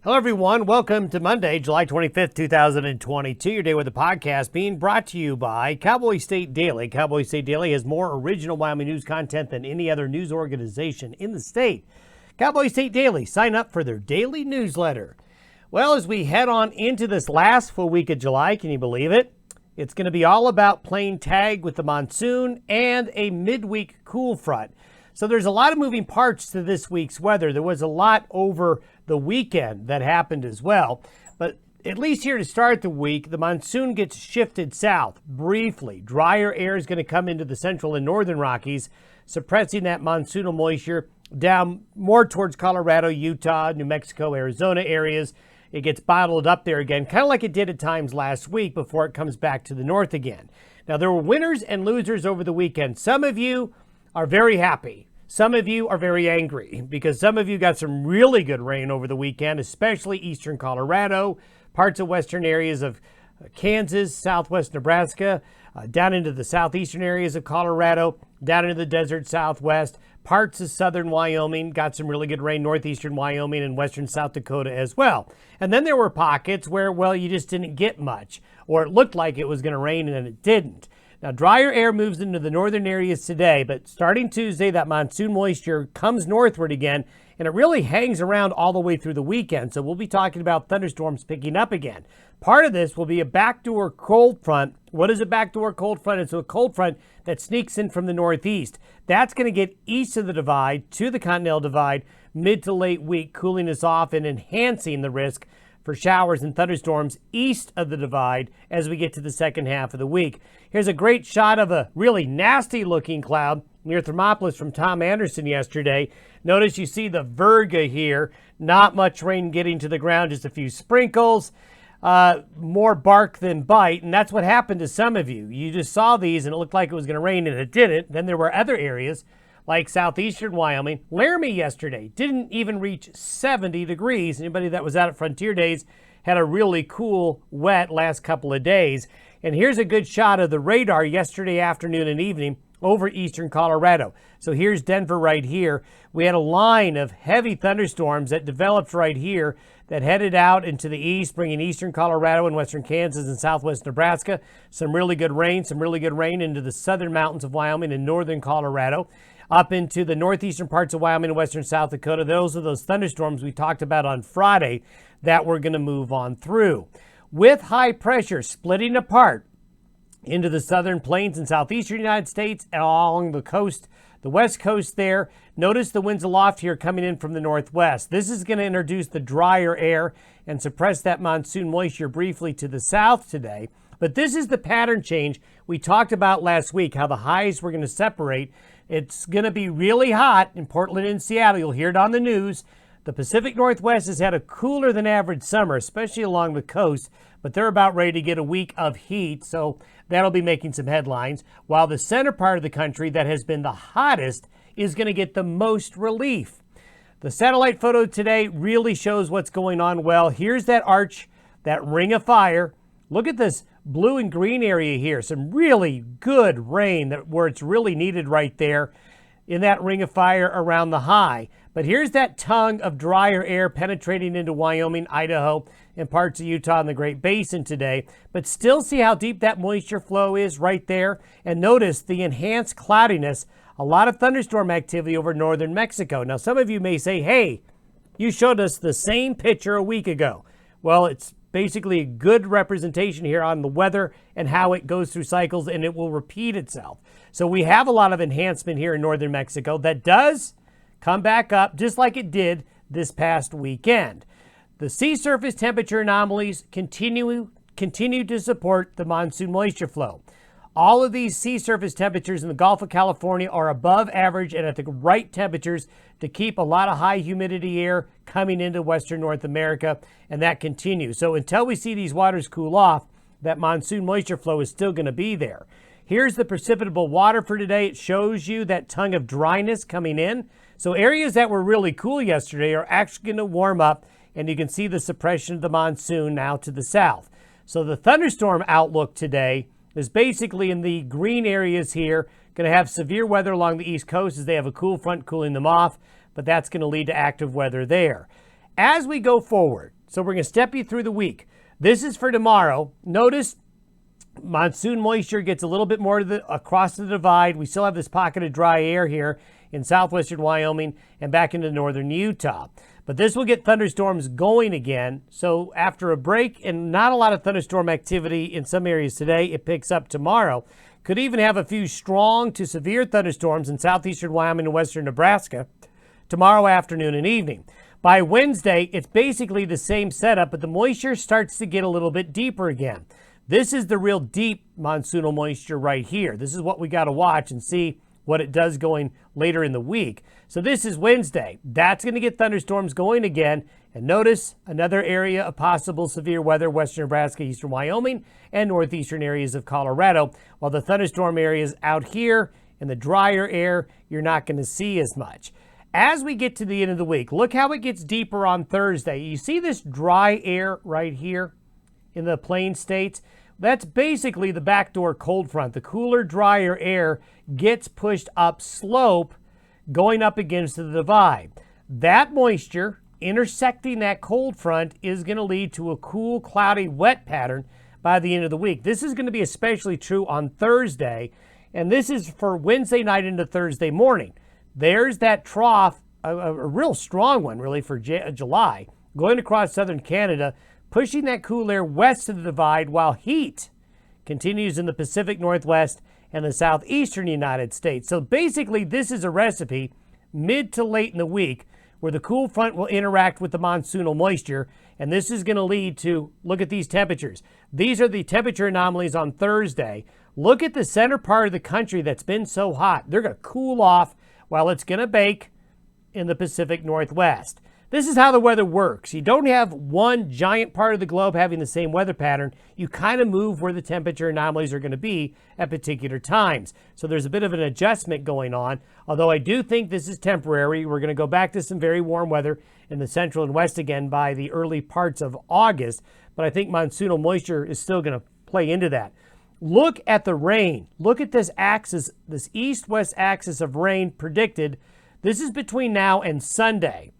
Hello, everyone. Welcome to Monday, July 25th, 2022. Your day with the podcast being brought to you by Cowboy State Daily. Cowboy State Daily has more original Wyoming news content than any other news organization in the state. Cowboy State Daily. Sign up for their daily newsletter. Well, as we head on into this last full week of July, can you believe it? It's going to be all about playing tag with the monsoon and a midweek cool front. So there's a lot of moving parts to this week's weather. There was a lot over the weekend that happened as well. But at least here to start the week, the monsoon gets shifted south briefly. Drier air is going to come into the central and northern Rockies, suppressing that monsoonal moisture down more towards Colorado, Utah, New Mexico, Arizona areas. It gets bottled up there again, kind of like it did at times last week before it comes back to the north again. Now, there were winners and losers over the weekend. Some of you are very happy. Some of you are very angry because some of you got some really good rain over the weekend, especially eastern Colorado, parts of western areas of Kansas, southwest Nebraska, down into the southeastern areas of Colorado, down into the desert southwest, parts of southern Wyoming, got some really good rain, northeastern Wyoming and western South Dakota as well. And then there were pockets where, well, you just didn't get much, or it looked like it was going to rain and it didn't. Now, drier air moves into the northern areas today, but starting Tuesday, that monsoon moisture comes northward again, and it really hangs around all the way through the weekend. So we'll be talking about thunderstorms picking up again. Part of this will be a backdoor cold front. What is a backdoor cold front? It's a cold front that sneaks in from the northeast. That's going to get east of the divide to the Continental Divide mid to late week, cooling us off and enhancing the risk for showers and thunderstorms east of the divide as we get to the second half of the week. Here's a great shot of a really nasty looking cloud near Thermopolis from Tom Anderson yesterday. Notice you see the virga here. Not much rain getting to the ground, just a few sprinkles, more bark than bite. And that's what happened to some of you. You just saw these and it looked like it was going to rain and it didn't. Then there were other areas like southeastern Wyoming. Laramie yesterday didn't even reach 70 degrees. Anybody that was out at Frontier Days had a really cool, wet last couple of days. And here's a good shot of the radar yesterday afternoon and evening over eastern Colorado. So here's Denver right here. We had a line of heavy thunderstorms that developed right here that headed out into the east, bringing eastern Colorado and western Kansas and southwest Nebraska. Some really good rain into the southern mountains of Wyoming and northern Colorado, up into the northeastern parts of Wyoming and western South Dakota. Those are those thunderstorms we talked about on Friday that we're going to move on through. With high pressure splitting apart into the southern plains and southeastern United States and along the coast, the west coast there. Notice the winds aloft here coming in from the northwest. This is going to introduce the drier air and suppress that monsoon moisture briefly to the south today. But this is the pattern change we talked about last week, how the highs were going to separate. It's going to be really hot in Portland and Seattle. You'll hear it on the news. The Pacific Northwest has had a cooler than average summer, especially along the coast, but they're about ready to get a week of heat, so that'll be making some headlines, while the center part of the country that has been the hottest is going to get the most relief. The satellite photo today really shows what's going on well. Here's that arch, that ring of fire. Look at this blue and green area here. Some really good rain where it's really needed right there in that ring of fire around the high. But here's that tongue of drier air penetrating into Wyoming, Idaho, and parts of Utah and the Great Basin today. But still see how deep that moisture flow is right there. And notice the enhanced cloudiness, a lot of thunderstorm activity over northern Mexico. Now, some of you may say, hey, you showed us the same picture a week ago. Well, it's basically a good representation here on the weather and how it goes through cycles, and it will repeat itself. So we have a lot of enhancement here in northern Mexico that does come back up just like it did this past weekend. The sea surface temperature anomalies continue to support the monsoon moisture flow. All of these sea surface temperatures in the Gulf of California are above average and at the right temperatures to keep a lot of high humidity air coming into western North America, and that continues. So until we see these waters cool off, that monsoon moisture flow is still going to be there. Here's the precipitable water for today. It shows you that tongue of dryness coming in. So areas that were really cool yesterday are actually going to warm up, and you can see the suppression of the monsoon now to the south. So the thunderstorm outlook today is basically in the green areas here. Going to have severe weather along the east coast as they have a cool front cooling them off, but that's going to lead to active weather there. As we go forward, So we're going to step you through the week. This is for tomorrow. Notice monsoon moisture gets a little bit more across the divide. We still have this pocket of dry air here in southwestern Wyoming and back into northern Utah. But this will get thunderstorms going again. So after a break and not a lot of thunderstorm activity in some areas today, it picks up tomorrow. Could even have a few strong to severe thunderstorms in southeastern Wyoming and western Nebraska tomorrow afternoon and evening. By Wednesday, it's basically the same setup, but the moisture starts to get a little bit deeper again. This is the real deep monsoonal moisture right here. This is what we got to watch and see what it does going later in the week. So this is Wednesday. That's going to get thunderstorms going again. And notice another area of possible severe weather, western Nebraska, eastern Wyoming, and northeastern areas of Colorado. While the thunderstorm areas out here in the drier air, you're not going to see as much. As we get to the end of the week, look how it gets deeper on Thursday. You see this dry air right here in the plain states? That's basically the backdoor cold front. The cooler, drier air gets pushed up slope, going up against the divide. That moisture intersecting that cold front is going to lead to a cool, cloudy, wet pattern by the end of the week. This is going to be especially true on Thursday, and this is for Wednesday night into Thursday morning. There's that trough, a real strong one really for July, going across southern Canada, pushing that cool air west of the divide while heat continues in the Pacific Northwest and the southeastern United States. So basically, this is a recipe mid to late in the week where the cool front will interact with the monsoonal moisture, and this is going to lead to, look at these temperatures. These are the temperature anomalies on Thursday. Look at the center part of the country that's been so hot. They're going to cool off while it's going to bake in the Pacific Northwest. This is how the weather works. You don't have one giant part of the globe having the same weather pattern. You kind of move where the temperature anomalies are going to be at particular times. So there's a bit of an adjustment going on, although I do think this is temporary. We're going to go back to some very warm weather in the central and west again by the early parts of August, but I think monsoonal moisture is still going to play into that. Look at the rain. Look at this axis, this east-west axis of rain predicted. This is between now and Sunday.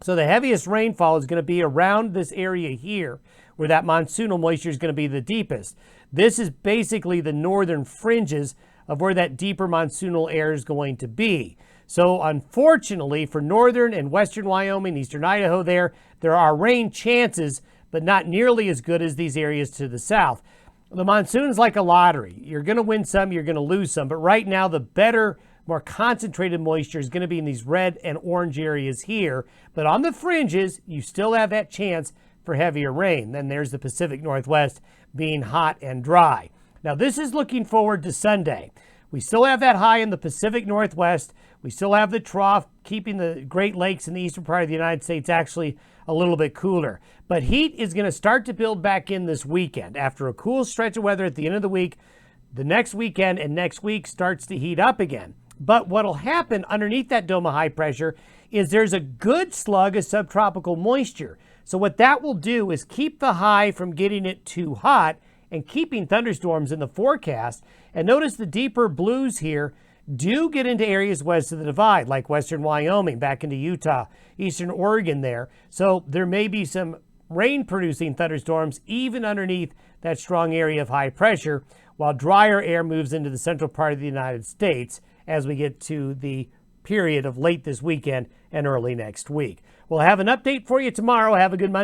So the heaviest rainfall is going to be around this area here where that monsoonal moisture is going to be the deepest. This is basically the northern fringes of where that deeper monsoonal air is going to be. So unfortunately for northern and western Wyoming, eastern Idaho there are rain chances, but not nearly as good as these areas to the south. The monsoon's like a lottery. You're going to win some, you're going to lose some. But right now, the better, more concentrated moisture is going to be in these red and orange areas here. But on the fringes, you still have that chance for heavier rain. Then there's the Pacific Northwest being hot and dry. Now, this is looking forward to Sunday. We still have that high in the Pacific Northwest. We still have the trough keeping the Great Lakes in the eastern part of the United States actually a little bit cooler. But heat is going to start to build back in this weekend. After a cool stretch of weather at the end of the week, the next weekend and next week starts to heat up again. But what will happen underneath that dome of high pressure is there's a good slug of subtropical moisture. So what that will do is keep the high from getting it too hot and keeping thunderstorms in the forecast. And notice the deeper blues here do get into areas west of the divide, like western Wyoming, back into Utah, eastern Oregon there. So there may be some rain-producing thunderstorms even underneath that strong area of high pressure, while drier air moves into the central part of the United States as we get to the period of late this weekend and early next week. We'll have an update for you tomorrow. Have a good Monday.